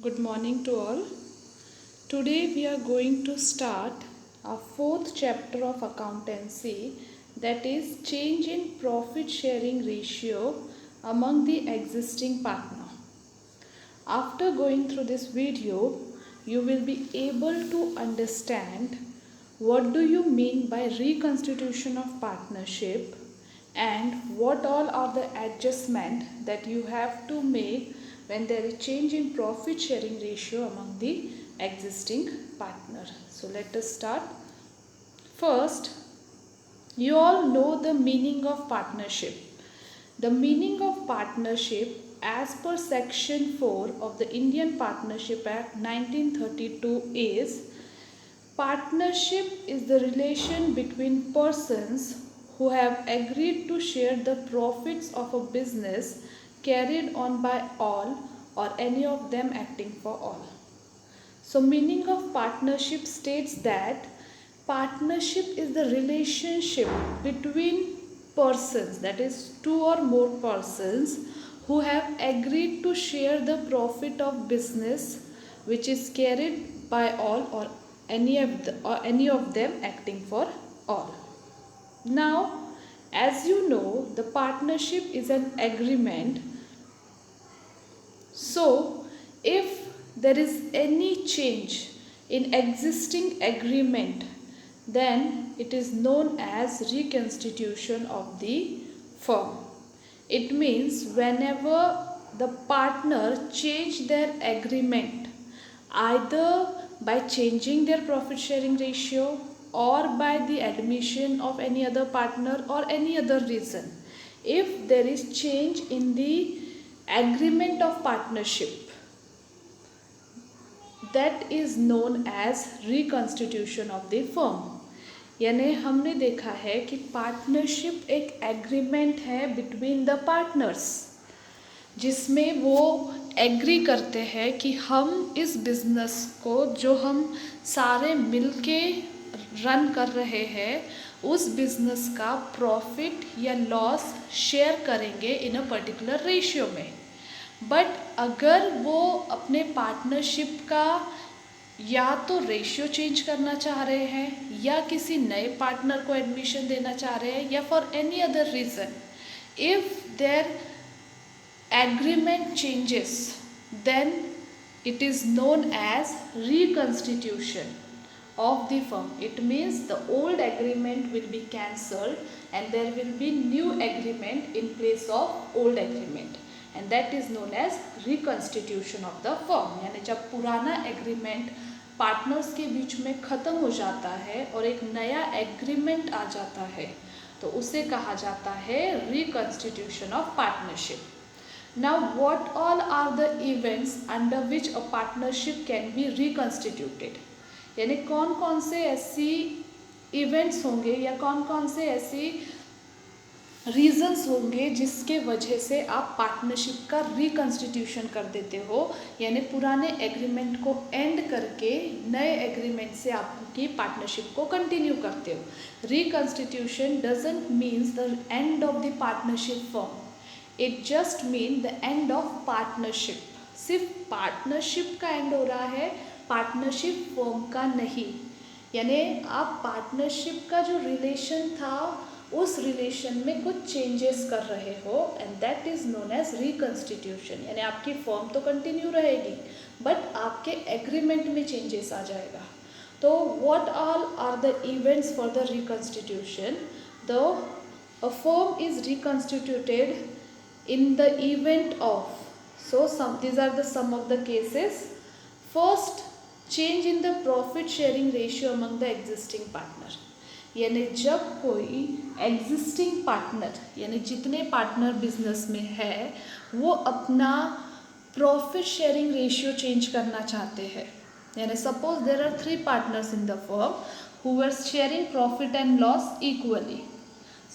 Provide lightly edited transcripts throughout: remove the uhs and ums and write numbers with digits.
Good morning to all. Today we are going to start our fourth chapter of accountancy, that is change in profit sharing ratio among the existing partner. After going through this video, you will be able to understand what do you mean by reconstitution of partnership and what all are the adjustment that you have to make when there is change in profit sharing ratio among the existing partner. So let us start. First, you all know the meaning of partnership. The meaning of partnership as per section 4 of the Indian Partnership Act 1932 is partnership is the relation between persons who have agreed to share the profits of a business carried on by all or any of them acting for all. So meaning of partnership states that partnership is the relationship between persons, that is two or more persons who have agreed to share the profit of business which is carried by all or any of them acting for all. Now, as you know, the partnership is an agreement. So, if there is any change in existing agreement, then it is known as reconstitution of the firm. It means whenever the partner change their agreement, either by changing their profit sharing ratio or by the admission of any other partner or any other reason, if there is change in the agreement of partnership, that is known as reconstitution of the firm. यानी हमने देखा है कि partnership एक agreement है between the partners, जिसमें वो agree करते हैं कि हम इस बिज़नेस को जो हम सारे मिलके रन कर रहे हैं उस बिज़नेस का प्रॉफिट या लॉस शेयर करेंगे इन अ पर्टिकुलर रेशियो में. बट अगर वो अपने पार्टनरशिप का या तो रेशियो चेंज करना चाह रहे हैं या किसी नए पार्टनर को एडमिशन देना चाह रहे हैं या for any other reason, if there agreement changes, then it is known as reconstitution of the firm. It means the old agreement will be cancelled and there will be new agreement in place of old agreement, and that is known as reconstitution of the firm. यानी जब पुराना agreement partners के बीच में ख़त्म हो जाता है और एक नया एग्रीमेंट आ जाता है तो उसे कहा जाता है reconstitution of partnership. Now, what all are the events under which a partnership can be reconstituted? यानी कौन कौन से ऐसी इवेंट्स होंगे या कौन कौन से ऐसी रीजंस होंगे जिसके वजह से आप पार्टनरशिप का रिकन्स्टिट्यूशन कर देते हो, यानी पुराने एग्रीमेंट को एंड करके नए एग्रीमेंट से आपकी पार्टनरशिप को कंटिन्यू करते हो. Reconstitution doesn't means the end of the partnership form, it just mean the end of partnership. सिर्फ पार्टनरशिप का एंड हो रहा है, पार्टनरशिप फर्म का नहीं. यानी आप पार्टनरशिप का जो रिलेशन था उस रिलेशन में कुछ चेंजेस कर रहे हो and that is known as reconstitution. यानी आपकी फर्म तो कंटिन्यू रहेगी बट आपके एग्रीमेंट में चेंजेस आ जाएगा. तो what all are the events for the reconstitution? A firm is reconstituted in the event of, so these are the some of the cases. First, change in the profit sharing ratio among the existing partner. यानी जब कोई existing partner यानी जितने partner business में है वो अपना profit sharing ratio change करना चाहते हैं. यानी suppose there are 3 partners in the firm who were sharing profit and loss equally.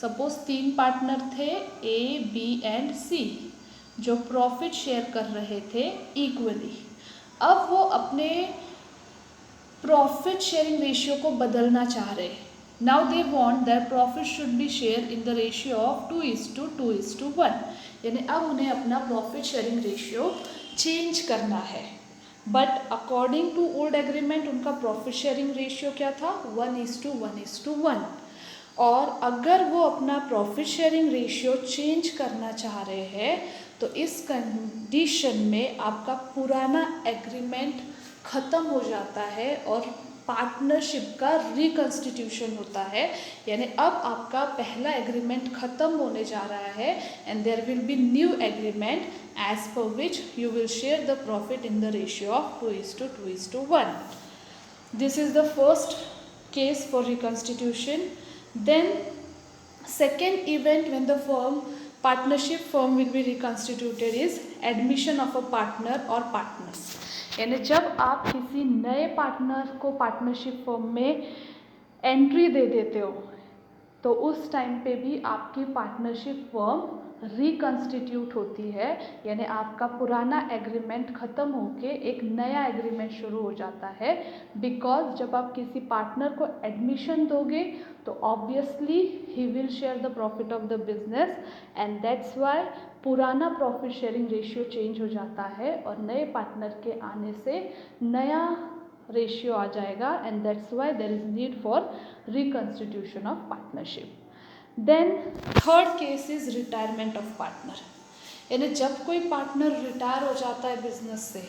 Suppose 3 partner थे ए, बी एंड सी जो प्रॉफिट शेयर कर रहे थे इक्वली. अब वो अपने प्रॉफिट शेयरिंग रेशियो को बदलना चाह रहे. Now they want that profit should be share in the ratio of 2:2:1. यानी अब उन्हें अपना प्रॉफिट शेयरिंग रेशियो चेंज करना है. But according to old agreement उनका प्रॉफिट शेयरिंग रेशियो क्या था, 1:1:1। और अगर वो अपना प्रॉफिट शेयरिंग रेशियो चेंज करना चाह रहे हैं तो इस कंडीशन में आपका पुराना एग्रीमेंट ख़त्म हो जाता है और पार्टनरशिप का रिकन्स्टिट्यूशन होता है। यानी अब आपका पहला एग्रीमेंट ख़त्म होने जा रहा है and there will be new agreement as per which you will share the profit in the ratio of 2:2:1। This is the first case for reconstitution. Then second event when the partnership firm will be reconstituted is admission of a partner or partners. यानी जब आप किसी नए partner को partnership firm में entry दे देते हो तो उस टाइम पे भी आपकी पार्टनरशिप फर्म रिकन्स्टिट्यूट होती है। यानी आपका पुराना एग्रीमेंट ख़त्म होके एक नया एग्रीमेंट शुरू हो जाता है। बिकॉज जब आप किसी पार्टनर को एडमिशन दोगे तो obviously he will share the profit of the business and that's Y पुराना प्रॉफिट शेयरिंग रेशियो चेंज हो जाता है और नए पार्टनर के आने से नया रेशियो आ जाएगा and that's why there is need for reconstitution of partnership. Then third case is retirement of partner. यानी जब कोई पार्टनर रिटायर हो जाता है बिजनेस से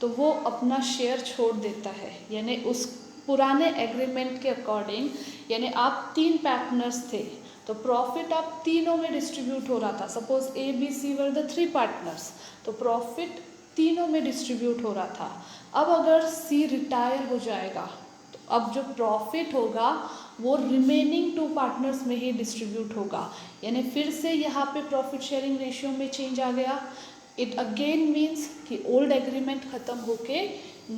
तो वो अपना शेयर छोड़ देता है। यानी उस पुराने एग्रीमेंट के अकॉर्डिंग यानी आप 3 पार्टनर्स थे तो प्रॉफिट आप तीनों में डिस्ट्रीब्यूट हो रहा था। Suppose ABC were the 3 partners तो प्रॉफिट तीनों में डिस्ट्रीब्यूट हो रहा था। अब अगर C रिटायर हो जाएगा तो अब जो प्रॉफिट होगा वो रिमेनिंग 2 पार्टनर्स में ही डिस्ट्रीब्यूट होगा। यानी फिर से यहाँ पे प्रॉफिट शेयरिंग रेशियो में चेंज आ गया। इट अगेन मीन्स कि ओल्ड एग्रीमेंट ख़त्म होके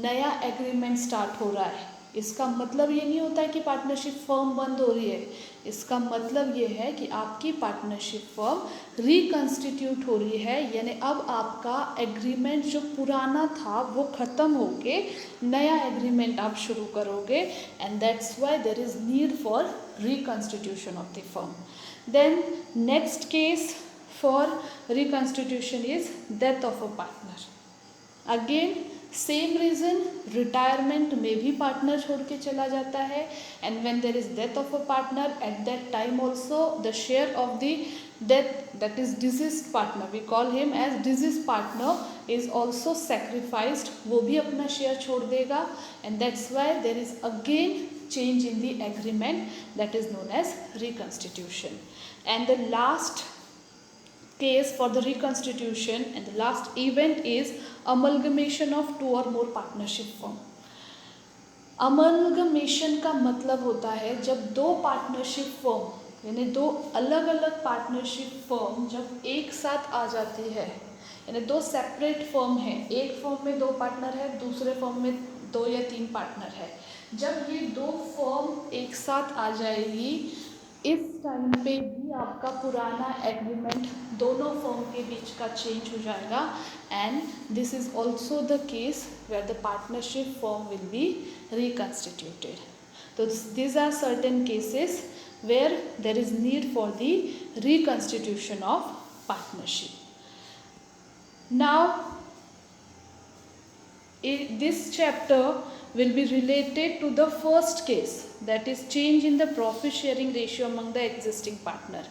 नया एग्रीमेंट स्टार्ट हो रहा है। इसका मतलब ये नहीं होता है कि पार्टनरशिप फर्म बंद हो रही है। इसका मतलब ये है कि आपकी पार्टनरशिप फर्म रिकन्स्टिट्यूट हो रही है। यानी अब आपका एग्रीमेंट जो पुराना था वो ख़त्म होके नया एग्रीमेंट आप शुरू करोगे and that's why there is need for reconstitution of the firm. Then next case for reconstitution is death of a partner. Again same reason, retirement में भी पार्टनर छोड़ के चला जाता है and when there is death of a partner at that time also the share of the death that is deceased partner, we call him as deceased partner, is also sacrificed. वो भी अपना share छोड़ देगा and that's why there is again change in the agreement that is known as reconstitution. And the last case for the reconstitution and the last event is amalgamation of 2 or more partnership firm. Amalgamation का मतलब होता है जब 2 partnership firm यानी 2 अलग अलग partnership firm जब एक साथ आ जाती है। यानी 2 सेपरेट फर्म है, एक फर्म में 2 पार्टनर है, दूसरे फर्म में 2 या 3 पार्टनर है। जब ये 2 फर्म एक साथ आ जाएगी इस टाइम पे भी आपका पुराना एग्रीमेंट दोनों फर्म के बीच का चेंज हो जाएगा and this is also the case where the partnership firm will be reconstituted. तो these are certain cases where there is need for the reconstitution of partnership. Now this chapter will be related to the first case, that is change in the profit sharing ratio among the existing partner.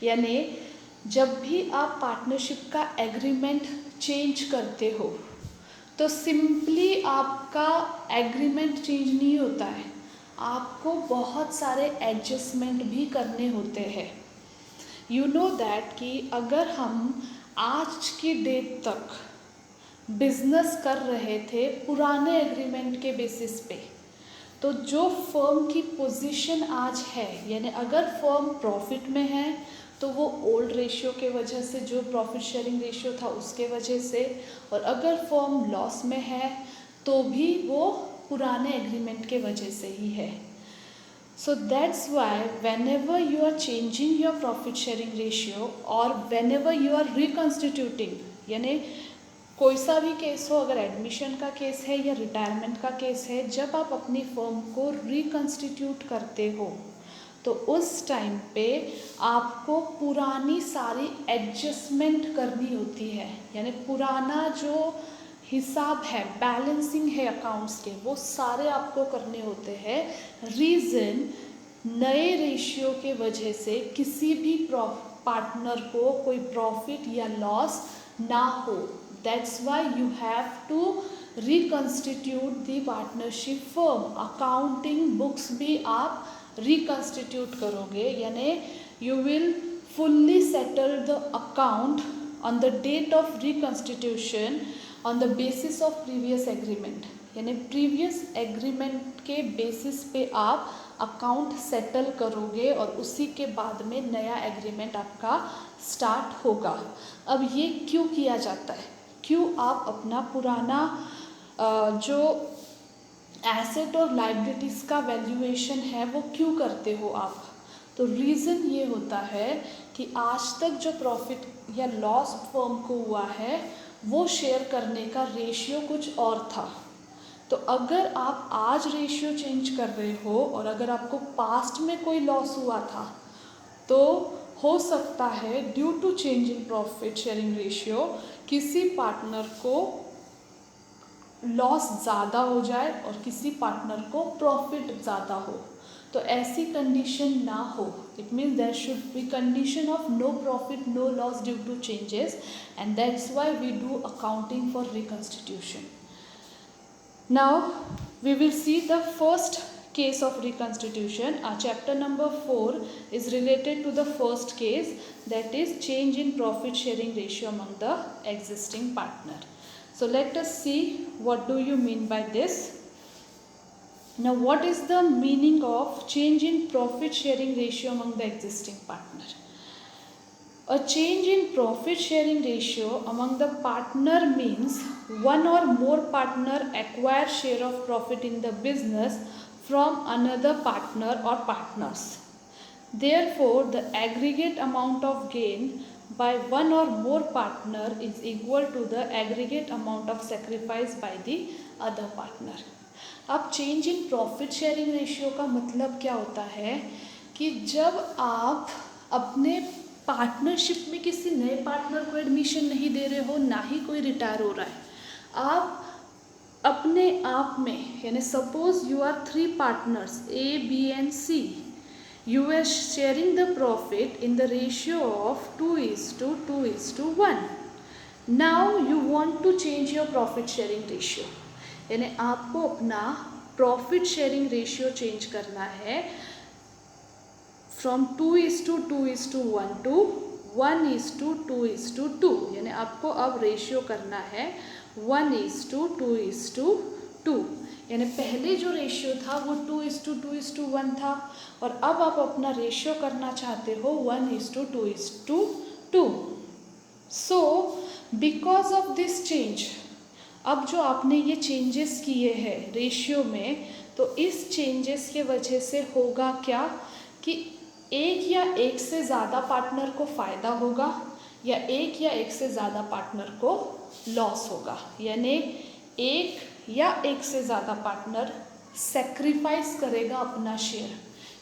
यानी जब भी आप partnership का agreement change करते हो तो simply आपका agreement change नहीं होता है, आपको बहुत सारे एडजस्टमेंट भी करने होते हैं। यू नो दैट कि अगर हम आज की डेट तक बिजनेस कर रहे थे पुराने एग्रीमेंट के बेसिस पे तो जो फर्म की पोजीशन आज है यानी अगर फर्म प्रॉफिट में है तो वो ओल्ड रेशियो के वजह से जो प्रॉफिट शेयरिंग रेशियो था उसके वजह से, और अगर फर्म लॉस में है तो भी वो पुराने एग्रीमेंट के वजह से ही है। So that's why whenever you are changing your profit sharing ratio or whenever you are reconstituting, यानी कोई सा भी केस हो, अगर एडमिशन का केस है या रिटायरमेंट का केस है, जब आप अपनी फर्म को रिकन्स्टिट्यूट करते हो तो उस टाइम पे आपको पुरानी सारी एडजस्टमेंट करनी होती है। यानी पुराना जो हिसाब है, बैलेंसिंग है अकाउंट्स के, वो सारे आपको करने होते हैं। रीज़न, नए रेशियो के वजह से किसी भी पार्टनर को कोई प्रॉफिट या लॉस ना हो। That's why you have to reconstitute the partnership firm. Accounting books भी आप रिकंस्टिट्यूट करोगे, यानी you will fully settle the account on the date of reconstitution on the basis of previous agreement। यानी previous agreement के basis पे आप account settle करोगे और उसी के बाद में नया एग्रीमेंट आपका स्टार्ट होगा। अब ये क्यों किया जाता है, क्यों आप अपना पुराना जो एसेट और लाइबिलिटीज़ का वैल्यूएशन है वो क्यों करते हो आप? तो रीज़न ये होता है कि आज तक जो प्रॉफिट या लॉस फर्म को हुआ है वो शेयर करने का रेशियो कुछ और था। तो अगर आप आज रेशियो चेंज कर रहे हो और अगर आपको पास्ट में कोई लॉस हुआ था तो हो सकता है due to change in profit sharing ratio किसी पार्टनर को लॉस ज़्यादा हो जाए और किसी पार्टनर को प्रॉफिट ज़्यादा हो। तो ऐसी कंडीशन ना हो। It means there should be condition of no profit no loss due to changes, and that's why we do accounting for reconstitution. Now we will see the first case of reconstitution. Chapter number 4 is related to the first case, that is change in profit sharing ratio among the existing partner. So let us see what do you mean by this. Now what is the meaning of change in profit sharing ratio among the existing partner? A change in profit sharing ratio among the partner means one or more partner acquire share of profit in the business from another partner or partners. Therefore, the aggregate amount of gain by one or more partner is equal to the aggregate amount of sacrifice by the other partner. अब change in profit sharing ratio का मतलब क्या होता है कि जब आप अपने पार्टनरशिप में किसी नए पार्टनर को एडमिशन नहीं दे रहे हो, ना ही कोई रिटायर हो रहा है, आप अपने आप में, यानी suppose you are 3 partners A, B and C, you are sharing the profit in the ratio of 2:1. Now you want to change your profit sharing ratio, यानी आपको अपना प्रॉफिट शेयरिंग रेशियो चेंज करना है फ्रॉम 2:1 टू 1:2:2, यानी आपको अब ratio करना है 1:2:2, यानी पहले जो रेशियो था वो 2:2:1 था और अब आप अपना रेशियो करना चाहते हो 1:2:2। So because of this change, अब जो आपने ये चेंजेस किए हैं रेशियो में, तो इस चेंजेस के वजह से होगा क्या कि एक या एक से ज़्यादा पार्टनर को फ़ायदा होगा या एक या एक से ज़्यादा पार्टनर को लॉस होगा। यानी एक या एक से ज़्यादा पार्टनर सेक्रीफाइस करेगा अपना शेयर,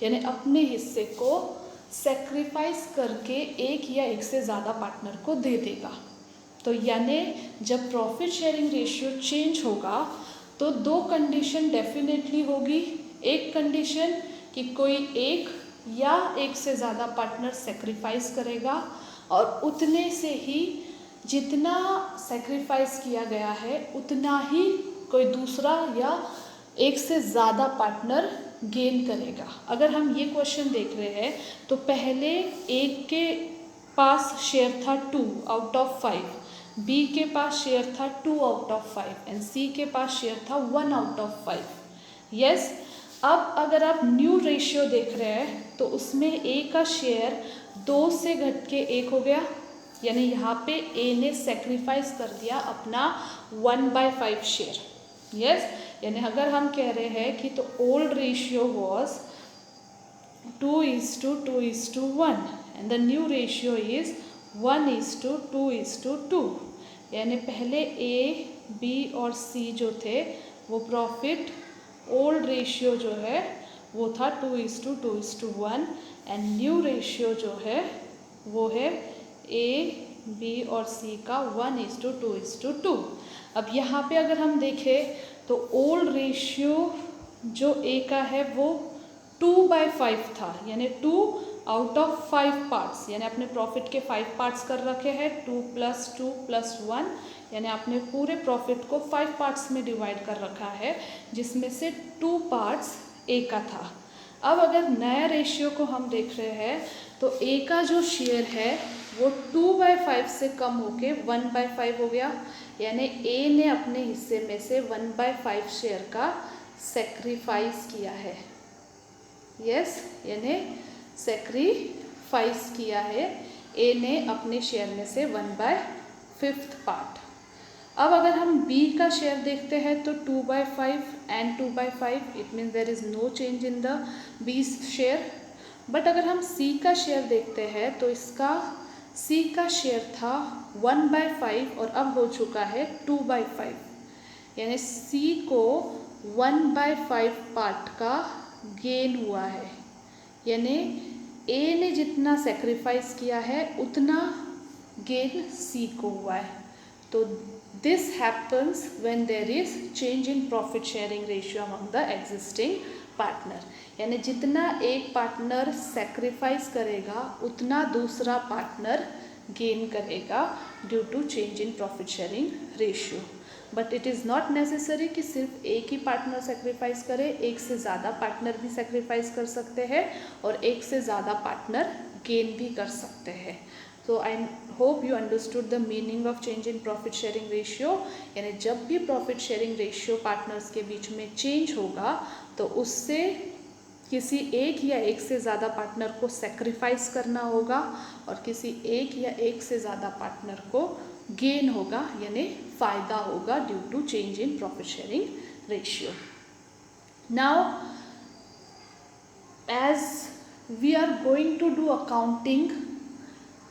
यानी अपने हिस्से को सेक्रीफाइस करके एक या एक से ज़्यादा पार्टनर को दे देगा। तो यानी जब प्रॉफिट शेयरिंग रेशियो चेंज होगा तो 2 कंडीशन डेफिनेटली होगी। एक कंडीशन कि कोई एक या एक से ज़्यादा पार्टनर सेक्रीफाइस करेगा और उतने से ही जितना सेक्रीफाइस किया गया है उतना ही कोई दूसरा या एक से ज़्यादा पार्टनर गेन करेगा। अगर हम ये क्वेश्चन देख रहे हैं तो पहले एक के पास शेयर था 2 आउट ऑफ 5, बी के पास शेयर था 2 आउट ऑफ 5 एंड सी के पास शेयर था 1 आउट ऑफ 5। यस, अब अगर आप न्यू रेशियो देख रहे हैं तो उसमें ए का शेयर 2 से घट के 1 हो गया, यानी यहाँ पे ए ने सेक्रीफाइस कर दिया अपना 1/5 शेयर। यस, यानी अगर हम कह रहे हैं कि तो old ratio was 2:2:1 and the new ratio is 1:2:2, यानी पहले ए, बी और सी जो थे वो प्रॉफिट ओल्ड रेशियो जो है वो था 2:2:1 एंड न्यू रेशियो जो है वो है ए, बी और सी का 1:2:2। अब यहाँ पे अगर हम देखें तो ओल्ड रेशियो जो ए का है वो 2/5 था, यानी 2 आउट ऑफ 5 पार्ट्स, यानी आपने प्रॉफिट के 5 पार्ट्स कर रखे हैं, 2 + 2 + 1, यानी आपने पूरे प्रॉफिट को 5 पार्ट्स में डिवाइड कर रखा है, जिसमें से 2 पार्ट्स ए का था। अब अगर नया रेशियो को हम देख रहे हैं तो ए का जो शेयर है वो 2/5 से कम होके 1/5 हो गया, यानी ए ने अपने हिस्से में से 1/5 शेयर का सेक्रीफाइस किया है। यस, यानी सेक्रीफाइस किया है ए ने अपने शेयर में से 1/5 पार्ट। अब अगर हम बी का शेयर देखते हैं तो 2/5 and 2/5, it means there is no change in the B share. But अगर हम सी का शेयर देखते हैं तो इसका सी का शेयर था 1/5 और अब हो चुका है 2/5, यानी सी को 1/5 पार्ट का गेन हुआ है, यानी ए ने जितना सेक्रीफाइस किया है उतना गेन सी को हुआ है। तो this happens when there is change in profit sharing ratio among the existing partner, यानी जितना एक पार्टनर सेक्रीफाइस करेगा उतना दूसरा पार्टनर गेन करेगा due to change in profit sharing ratio. But it is not necessary कि सिर्फ एक ही पार्टनर सेक्रीफाइस करे, एक से ज़्यादा पार्टनर भी सेक्रीफाइस कर सकते हैं और एक से ज़्यादा पार्टनर गेन भी कर सकते हैं। So I hope you understood the meaning of change in profit sharing ratio, यानी जब भी प्रॉफिट शेयरिंग रेशियो पार्टनर्स के बीच में चेंज होगा तो उससे किसी एक या एक से ज़्यादा पार्टनर को सेक्रीफाइस करना होगा और किसी एक या एक से ज़्यादा पार्टनर को गेन होगा, यानी फ़ायदा होगा due to change in profit sharing ratio. Now as we are going to do accounting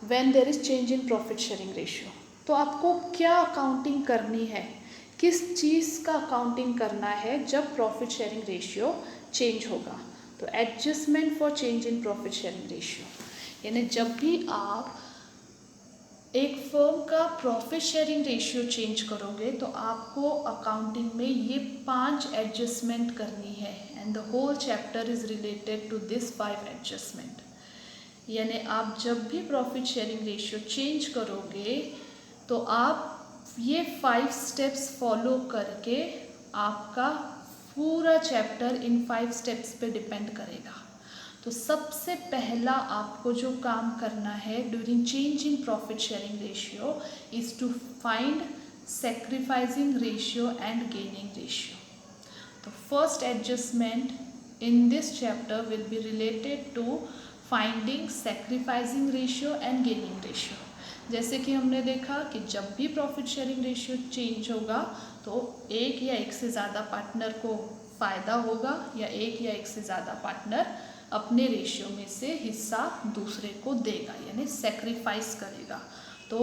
when there is change in profit sharing ratio, तो आपको क्या अकाउंटिंग करनी है, किस चीज़ का अकाउंटिंग करना है जब प्रॉफिट शेयरिंग रेशियो चेंज होगा। तो adjustment for change in profit sharing ratio, यानी जब भी आप एक फर्म का प्रॉफिट शेयरिंग रेशियो चेंज करोगे तो आपको अकाउंटिंग में ये 5 एडजस्टमेंट करनी है, and the whole chapter is related to this 5 adjustment. यानी आप जब भी प्रॉफिट शेयरिंग रेशियो चेंज करोगे तो आप ये 5 स्टेप्स फॉलो करके आपका पूरा चैप्टर इन 5 स्टेप्स पे डिपेंड करेगा। तो सबसे पहला आपको जो काम करना है during change in profit sharing ratio is to find sacrificing ratio and gaining ratio. तो first adjustment in this chapter will be related to finding sacrificing ratio and gaining ratio. जैसे कि हमने देखा कि जब भी प्रॉफिट शेयरिंग रेशियो चेंज होगा तो एक या एक से ज़्यादा पार्टनर को फ़ायदा होगा या एक या एक से ज़्यादा पार्टनर अपने रेशियो में से हिस्सा दूसरे को देगा, यानी सेक्रीफाइस करेगा। तो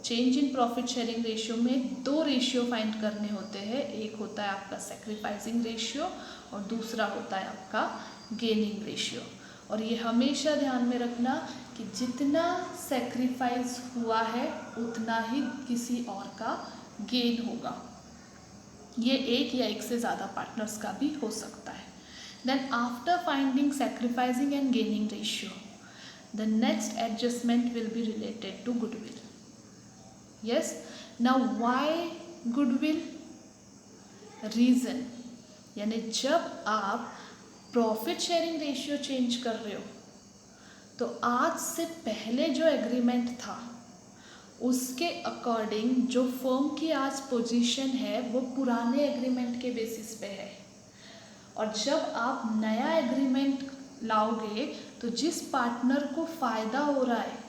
change in profit sharing ratio में 2 रेशियो फाइंड करने होते हैं, एक होता है आपका सेक्रीफाइसिंग रेशियो और दूसरा होता है आपका गेनिंग रेशियो। और ये हमेशा ध्यान में रखना कि जितना सेक्रीफाइस हुआ है उतना ही किसी और का गेन होगा, ये एक या एक से ज़्यादा पार्टनर्स का भी हो सकता है। Then after finding sacrificing and gaining ratio, the next adjustment will be related to goodwill. Yes, now why goodwill? Reason, यानी जब आप प्रॉफिट शेयरिंग रेशियो चेंज कर रहे हो तो आज से पहले जो एग्रीमेंट था उसके अकॉर्डिंग जो फर्म की आज पोजीशन है वो पुराने एग्रीमेंट के बेसिस पे है, और जब आप नया एग्रीमेंट लाओगे तो जिस पार्टनर को फ़ायदा हो रहा है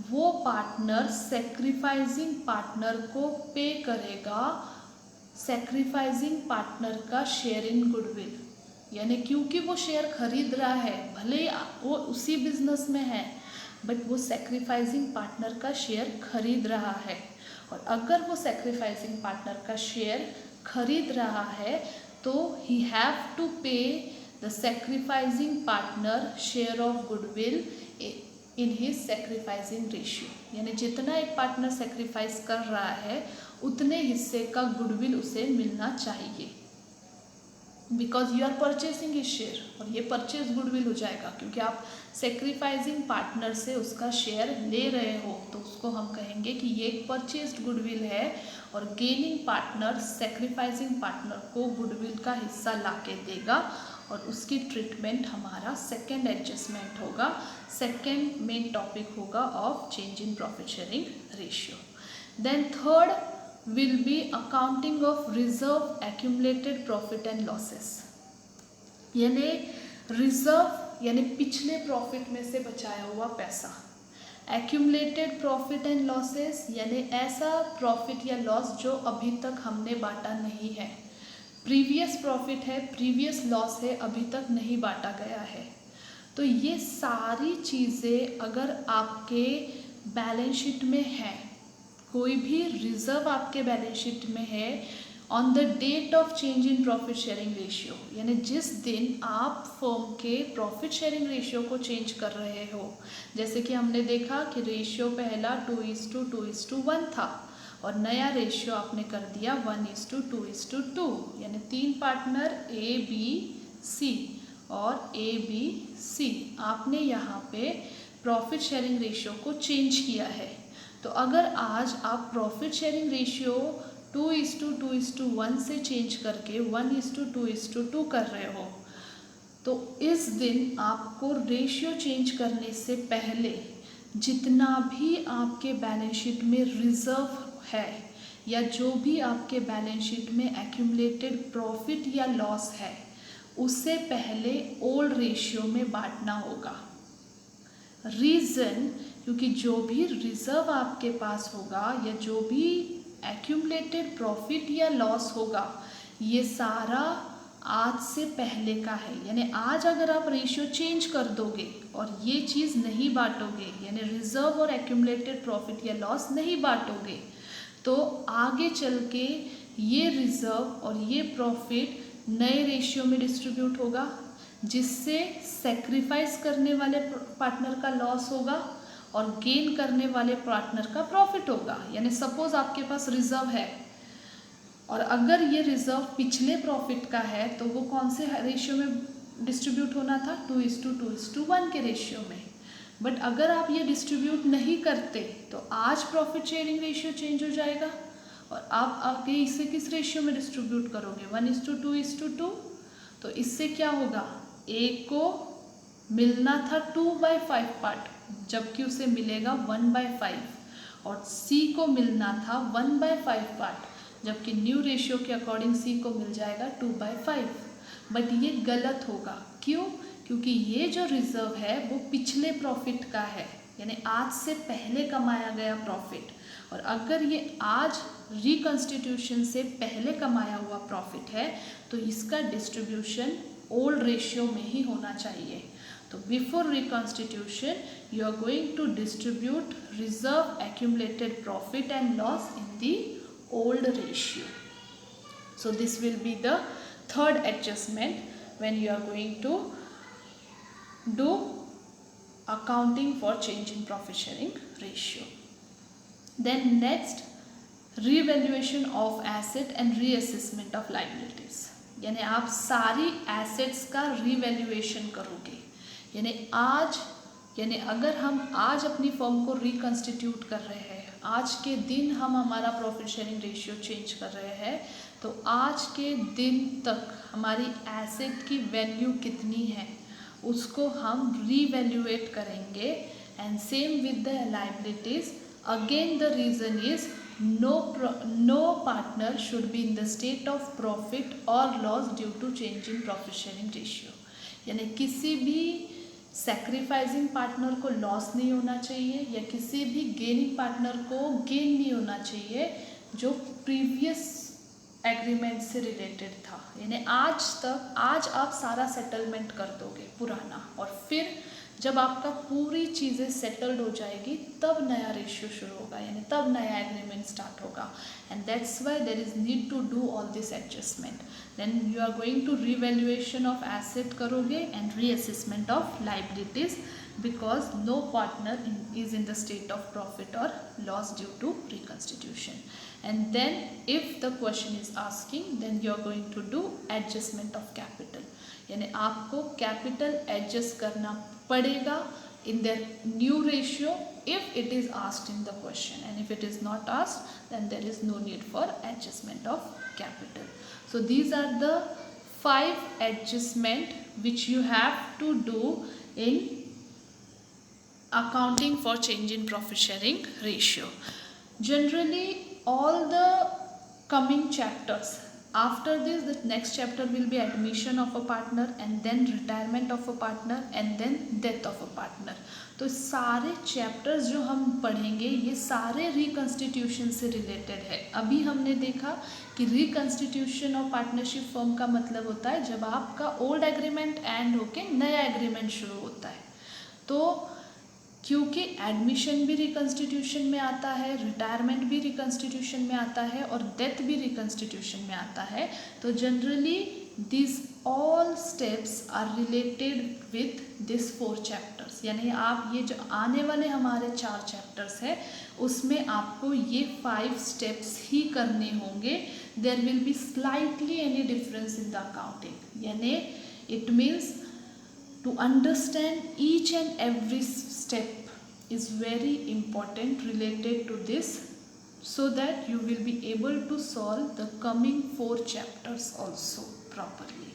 वो पार्टनर सेक्रीफाइसिंग पार्टनर को पे करेगा सेक्रीफाइसिंग पार्टनर का शेयर इन गुडविल। यानी क्योंकि वो शेयर खरीद रहा है, भले वो उसी बिजनेस में है बट वो सेक्रीफाइसिंग पार्टनर का शेयर खरीद रहा है, और अगर वो सेक्रीफाइसिंग पार्टनर का शेयर खरीद रहा है तो ही हैव टू पे the sacrificing partner share of goodwill in his sacrificing ratio. यानी जितना एक पार्टनर सेक्रीफाइस कर रहा है उतने हिस्से का गुडविल उसे मिलना चाहिए, because you are purchasing is share, और ये परचेज गुडविल हो जाएगा क्योंकि आप सेक्रीफाइसिंग पार्टनर से उसका शेयर ले रहे हो, तो उसको हम कहेंगे कि ये एक परचेस्ड गुडविल है, और गेनिंग पार्टनर सेक्रीफाइसिंग पार्टनर को गुडविल का हिस्सा ला के देगा, और उसकी ट्रीटमेंट हमारा सेकेंड एडजस्टमेंट होगा, सेकेंड मेन टॉपिक होगा of change in profit sharing ratio. Then third will be accounting of reserve accumulated profit and losses, यानी रिजर्व यानी पिछले प्रॉफिट में से बचाया हुआ पैसा, accumulated profit and losses यानी ऐसा प्रॉफिट या लॉस जो अभी तक हमने बांटा नहीं है, प्रीवियस प्रॉफिट है, प्रीवियस लॉस है, अभी तक नहीं बांटा गया है। तो ये सारी चीज़ें अगर आपके बैलेंस शीट में है, कोई भी रिजर्व आपके बैलेंस शीट में है on the date of change in profit sharing ratio, यानी जिस दिन आप फर्म के प्रॉफिट शेयरिंग रेशियो को चेंज कर रहे हो, जैसे कि हमने देखा कि रेशियो पहला 2:2:1 था और नया रेशियो आपने कर दिया 1:2:2, यानी 3 पार्टनर A B C और A B C, आपने यहाँ पे प्रॉफिट शेयरिंग रेशियो को चेंज किया है। तो अगर आज आप प्रॉफिट शेयरिंग रेशियो 2:2:1 से चेंज करके 1:2:2 कर रहे हो, तो इस दिन आपको रेशियो चेंज करने से पहले जितना भी आपके बैलेंस शीट में रिजर्व है या जो भी आपके बैलेंस शीट में एक्यूमुलेटेड प्रॉफिट या लॉस है, उससे पहले ओल्ड रेशियो में बांटना होगा। रीज़न, क्योंकि जो भी रिजर्व आपके पास होगा या जो भी एक्यूमुलेटेड प्रॉफिट या लॉस होगा, ये सारा आज से पहले का है। यानी आज अगर आप रेशियो चेंज कर दोगे और ये चीज़ नहीं बांटोगे, यानी रिजर्व और एक्यूमुलेटेड प्रॉफिट या लॉस नहीं बांटोगे, तो आगे चल के ये रिजर्व और ये प्रॉफिट नए रेशियो में डिस्ट्रीब्यूट होगा, जिससे सेक्रीफाइस करने वाले पार्टनर का लॉस होगा और गेन करने वाले पार्टनर का प्रॉफिट होगा। यानी सपोज आपके पास रिजर्व है और अगर ये रिजर्व पिछले प्रॉफिट का है तो वो कौन से रेशियो में डिस्ट्रीब्यूट होना था? 2:2:1 के रेशियो में। बट अगर आप ये डिस्ट्रीब्यूट नहीं करते तो आज प्रॉफिट शेयरिंग रेशियो चेंज हो जाएगा और आप आगे इसे किस रेशियो में डिस्ट्रीब्यूट करोगे? 1:2:2। तो इससे क्या होगा? ए को मिलना था 2/5 पार्ट, जबकि उसे मिलेगा 1/5, और सी को मिलना था 1/5 पार्ट, जबकि न्यू रेशियो के अकॉर्डिंग सी को मिल जाएगा 2/5। बट ये गलत होगा। क्यों? क्योंकि ये जो रिजर्व है वो पिछले प्रॉफिट का है, यानी आज से पहले कमाया गया प्रॉफिट, और अगर ये आज रिकॉन्स्टिट्यूशन से पहले कमाया हुआ प्रॉफिट है तो इसका डिस्ट्रीब्यूशन ओल्ड रेशियो में ही होना चाहिए। तो before reconstitution you are going to distribute reserve accumulated profit and loss in the old ratio. So this will be the third adjustment when you are going to do accounting for change in profit sharing ratio. Then next, revaluation of asset and reassessment of liabilities. यानी आप सारी assets का revaluation करोगे। यानी अगर हम आज अपनी फर्म को रिकन्स्टिट्यूट कर रहे हैं, आज के दिन हम हमारा प्रॉफिट शेयरिंग रेशियो चेंज कर रहे हैं, तो आज के दिन तक हमारी एसेट की वैल्यू कितनी है उसको हम रीवैल्यूएट करेंगे। And same with the liabilities, again the reason is no partner should be in the state of profit or loss due to change in profit sharing ratio. यानी किसी भी सैक्रिफाइसिंग पार्टनर को loss नहीं होना चाहिए या किसी भी गेनिंग पार्टनर को गेन नहीं होना चाहिए जो प्रीवियस एग्रीमेंट से रिलेटेड था। यानी आज आप सारा सेटलमेंट कर दोगे पुराना, और फिर जब आपका पूरी चीज़ें सेटल्ड हो जाएगी तब नया रेशियो शुरू होगा, यानी तब नया एग्रीमेंट स्टार्ट होगा। And that's why there is need to do all this adjustment. Then you are going to revaluation of asset करोगे and reassessment of liabilities, because no partner is in the state of profit और loss due to reconstitution. and then if the question is asking, then you are going to do adjustment of capital, यानी आपको capital adjust करना पड़ेगा in their new ratio if it is asked in the question, and if it is not asked, then there is no need for adjustment of capital. So these are the 5 adjustment which you have to do in accounting for change in profit sharing ratio. Generally all the coming chapters, after this the next chapter will be admission of a partner, and then retirement of a partner, and then death of a partner. तो सारे chapters जो हम पढ़ेंगे ये सारे reconstitution से related है. अभी हमने देखा कि रिकन्स्टिट्यूशन ऑफ पार्टनरशिप फर्म का मतलब होता है जब आपका ओल्ड एग्रीमेंट एंड होके नया एग्रीमेंट शुरू होता है. तो क्योंकि एडमिशन भी रिकन्स्टिट्यूशन में आता है, रिटायरमेंट भी रिकन्स्टिट्यूशन में आता है और डेथ भी रिकन्स्टिट्यूशन में आता है, तो generally this all steps are related with this 4 chapters. यानी आप ये जो आने वाले हमारे 4 चैप्टर्स है उसमें आपको ये 5 स्टेप्स ही करने होंगे. There will be slightly any difference in the accounting, यानी it means to understand each and every step is very important related to this, so that you will be able to solve the coming 4 chapters also properly.